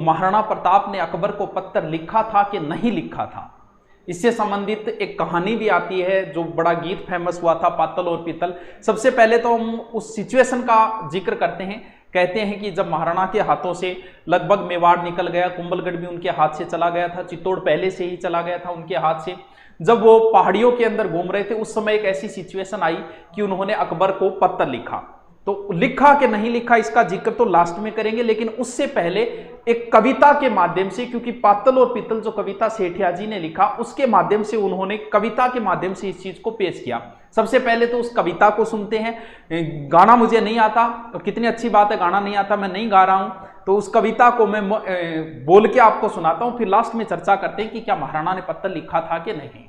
महाराणा प्रताप ने अकबर को पत्र लिखा था कि नहीं लिखा था, इससे संबंधित एक कहानी भी आती है जो बड़ा गीत फेमस हुआ था, पातल और पीतल। सबसे पहले तो हम उस सिचुएशन का जिक्र करते हैं। कहते हैं कि जब महाराणा के हाथों से लगभग मेवाड़ निकल गया, कुंभलगढ़ भी उनके हाथ से चला गया था, चित्तौड़ पहले से ही चला गया था उनके हाथ से। जब वो पहाड़ियों के अंदर घूम रहे थे उस समय एक ऐसी सिचुएशन आई कि उन्होंने अकबर को पत्र लिखा। तो लिखा कि नहीं लिखा इसका जिक्र तो लास्ट में करेंगे, लेकिन उससे पहले एक कविता के माध्यम से, क्योंकि पातल और पीतल जो कविता सेठिया जी ने लिखा उसके माध्यम से उन्होंने कविता के माध्यम से इस चीज को पेश किया। सबसे पहले तो उस कविता को सुनते हैं। गाना मुझे नहीं आता तो कितनी अच्छी बात है, गाना नहीं आता, मैं नहीं गा रहा हूं, तो उस कविता को मैं बोल के आपको सुनाता हूं, फिर लास्ट में चर्चा करते हैं कि क्या महाराणा ने पत्र लिखा था कि नहीं।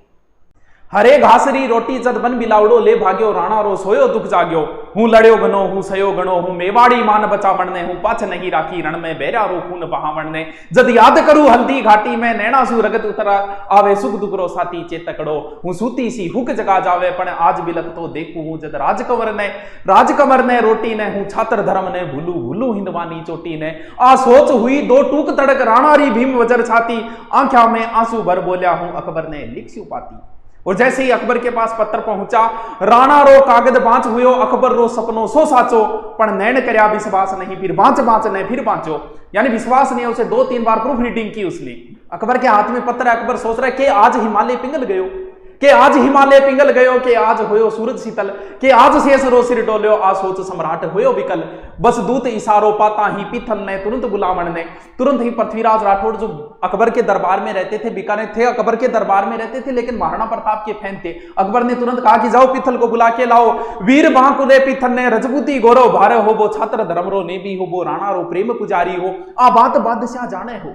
हरे घासरी रोटी जद बन बिलावड़ो ले भाग्यो, राणा रो सोयो दुख जाग्यो, हूं लड़्यो गनो हूं सयो गणो, हूं मेवाड़ी मान बचा बनने, हूं पाछ नहीं राखी रण में बेरा रो खून बहा बनने, जद याद करूं हल्दी घाटी में नैना सु रगत उतरा आवे, सुख दुख रो साथी चेतकड़ो, हूं सूती सी हुक जगा जावे, पण आज बिलक तो देखू हूं जद राजकंवर ने रोटी ने, हूं छात्र धर्म ने भूलू भूलू हिंदवानी चोटी ने, आ सोच हुई दो टूक तड़क राणा री भीम वजर छाती, आंख्या में आंसू भर बोलिया हूं अकबर ने लिख स्यू पाती। और जैसे ही अकबर के पास पत्र पहुंचा, राणा रो कागज बांच हुयो, अकबर रो सपनो सो साचो, पण नैन करया विश्वास नहीं, फिर बांच ने फिर बांचो। यानी विश्वास नहीं है, उसे 2-3 बार प्रूफ रीडिंग की उसने। अकबर के हाथ में पत्र है, अकबर सोच रहा है कि आज हिमालय पिंगल गयो, कि आज हिमालय पिंगल गयो, कि आज होयो सूरज शीतल, कि आज शेष रो सिर डोल्यो, आ सोच सम्राट होयो विकल, बस दूत इशारो पाता ही पीथल ने तुरंत बुलावन ने। तुरंत ही पृथ्वीराज राठौड़ जो अकबर के दरबार में रहते थे, बीकानेर थे, अकबर के दरबार में रहते थे, लेकिन महाराणा प्रताप के फैन थे। अकबर ने तुरंत कहा कि जाओ पीथल को बुला के लाओ। वीर बांकुले पीथल ने रजपूती गौरव भारे हो, वो छात्र धर्मरो ने भी हो, वो राणा रो प्रेम पुजारी हो, आ बात बादशाह जाने हो,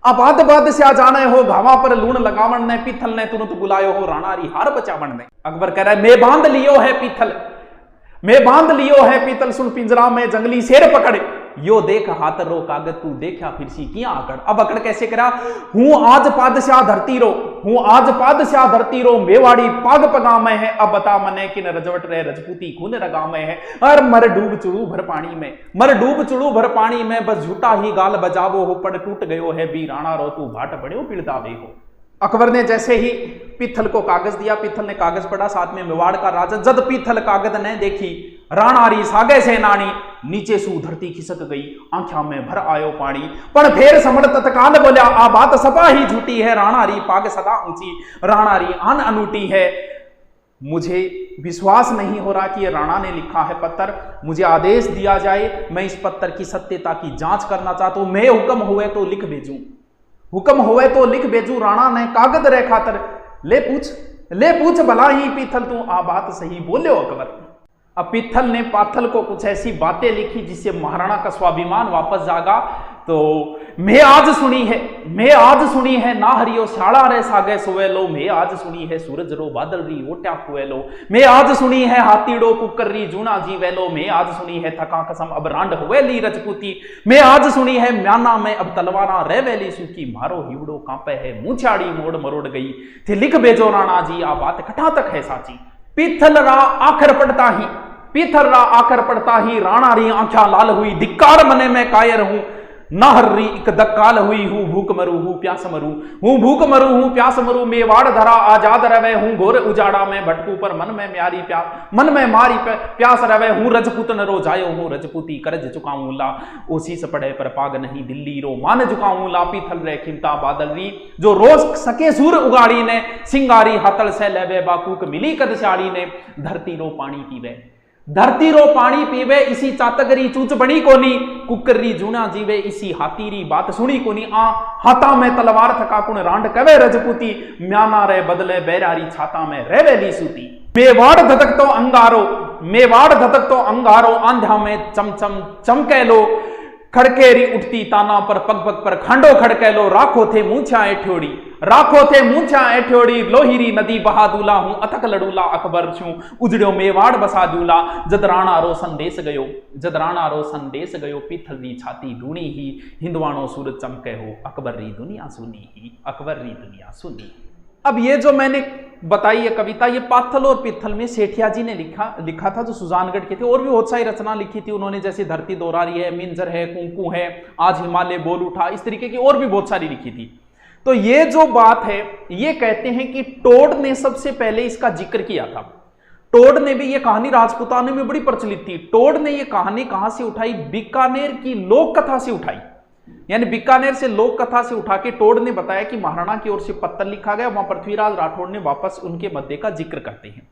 आबाद बादशाह जाने हो, घावा पर लूण लगावन ने, पीथल ने तुरंत बुलायो हो, राणा री हार बचावन ने। अकबर कह रहा है मैं बांध लियो है पीथल, मैं बांध लियो है पीतल, सुन पिंजरा में जंगली शेर पकड़, यो देख हाथ रो कागज तू देखा फिर सी किया आकड़। अब अकड़ कैसे करा, हूं आज पादशाह धरती रो, हूं आज पादशाह धरती रो, मेवाड़ी पाग पगा में है, अब बता मने किन रजवट रे रजपूती खून रगा में है, और मर डूब चुड़ू भर पानी में, मर डूब चुड़ू भर पानी में, बस झूठा ही गाल बजावो हो, पड़ टूट गयो है भी राणा रो, तू भाट बड़ो पिड़दावे हो। अकबर ने जैसे ही पीथल को कागज दिया, पीथल ने कागज पढ़ा, साथ में मेवाड़ का राजा, जद पीथल कागज ने देखी, राणा री सागे सेनानी, नीचे सू धरती खिसक गई, आंख्या में भर आयो पानी, पण फेर समण तत्काल बोल्या, आ बात सपा ही झूठी है, राणा री पाग सदा ऊंची, राणा री आन अनूठी है। मुझे विश्वास नहीं हो रहा कि ये राणा ने लिखा है पत्र, मुझे आदेश दिया जाए, मैं इस पत्र की सत्यता की जांच करना चाहता हूं, मैं हुक्म हुए तो लिख भेजूं, हुक्म हुए तो लिख भेजू, राणा ने कागज रे खातर, ले पूछ भला ही पीथल तू आ बात सही बोले अकबर। अब पीथल ने पाथल को कुछ ऐसी बातें लिखी जिससे महाराणा का स्वाभिमान वापस जागा। तो मैं आज सुनी है ना हरियो शाला रे सागे सुवेलो, मैं आज सुनी है सूरज रो बादल री ओट्या कुएलो, मैं आज सुनी है हाथीड़ो कुकर री जूना जीवेलो, मैं आज सुनी है थका कसम अब रांड हुएली रजपूती, मैं आज सुनी है म्याना में अब तलवारा रेवेली सूखी, मारो हिवड़ो कांपे है मूछाड़ी मोड़ मरोड़ गई थी, लिख भेजो राणा जी आ बात कठा तक है साची। पीथल रा आखर पड़ता ही राणा री आंख्या लाल हुई, धिक्कार मने में कायर हूं, नाहर्री एक दक्काल हुई, हूं भूख मरू हूं प्यास मरू, मेवाड़ धरा आजाद रवे, हूं घोर उजाड़ा में भटकू, पर मन में मारी प्यास रवे, हूं रजपूतन रो जायो हूं रजपूती, करज चुकाऊं ला ओसीस पड़े पर पाग नहीं, दिल्ली रो मान झुकाऊं ला, पीथल रे खिमता बादल री, जो रोज सके सूर उगाड़ी ने, सिंगारी हाथल से लेवे बाकूक मिली कदशाड़ी ने, धरती रो पानी पीवे इसी चातगरी चूच बनी कोनी, कुकरी जूना जीवे इसी हाथीरी बात सुनी कोनी, आ हाथा में तलवार थका कुण रांड कवे रजपूती, म्याना रे बदले बैरारी छाता में रेवेली सूती। मेवाड़ धतक तो अंगारो, आंध्या में चमके लो, खड़केरी उठती ताना पर पग पग पर खांडो खड़के लो, राखो थे मूछा एठोड़ी, लोहिरी नदी बहा दूला, हूं अथक लड़ूला अकबर छू, उजड़ो मेवाड़ बसा दूला, जद राणा रो संदेश गयो, पीथल री छाती ढूंढी ही, हिंदवाणो सूरज चमके हो, अकबर री दुनिया सुनी ही। अब ये जो मैंने बताई ये कविता, ये पाथल और पित्थल में सेठिया जी ने लिखा था, जो सुजानगढ़ के थे। और भी बहुत सारी रचना लिखी थी उन्होंने, जैसे धरती दोहरा रही है, मिंजर है, कुंकू है, आज हिमालय बोल उठा, इस तरीके की और भी बहुत सारी लिखी थी। तो ये जो बात है, ये कहते हैं कि टोड ने सबसे पहले इसका जिक्र किया था। टोड ने भी ये कहानी राजपूताने में बड़ी प्रचलित थी। टोड ने ये कहानी कहां से उठाई? बीकानेर की लोक कथा से उठाई। यानी बीकानेर से लोक कथा से उठा के टोड ने बताया कि महाराणा की ओर से पत्र लिखा गया, वहां पृथ्वीराज राठौड़ ने वापस उनके मध्य का जिक्र करते हैं।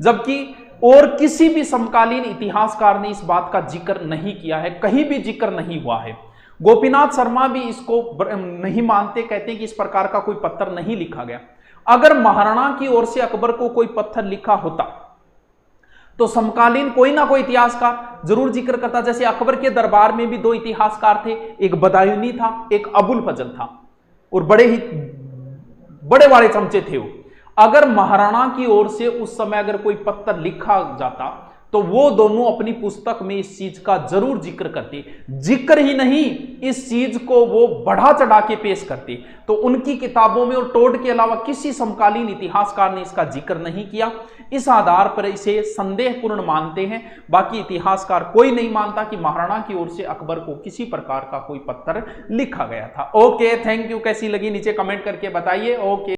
जबकि और किसी भी समकालीन इतिहासकार ने इस बात का जिक्र नहीं किया है, कहीं भी जिक्र नहीं हुआ है। गोपीनाथ शर्मा भी इसको नहीं मानते, कहते हैं कि इस प्रकार का कोई पत्र नहीं लिखा गया। अगर महाराणा की ओर से अकबर को कोई पत्थर लिखा होता तो समकालीन कोई ना कोई इतिहासकार जरूर जिक्र करता। जैसे अकबर के दरबार में भी दो इतिहासकार थे, एक बदायूनी था, एक अबुल फजल था, और बड़े बड़े चमचे थे वो। अगर महाराणा की ओर से उस समय अगर कोई पत्र लिखा जाता तो वो दोनों अपनी पुस्तक में इस चीज का जरूर जिक्र करते। जिक्र ही नहीं, इस चीज को वो बढ़ा चढ़ा के पेश करते। तो उनकी किताबों में और टोड के अलावा किसी समकालीन इतिहासकार ने इसका जिक्र नहीं किया। इस आधार पर इसे संदेहपूर्ण मानते हैं। बाकी इतिहासकार कोई नहीं मानता कि महाराणा की ओर से अकबर को किसी प्रकार का कोई पत्र लिखा गया था। Okay, thank you. कैसी लगी नीचे कमेंट करके बताइए। ओके।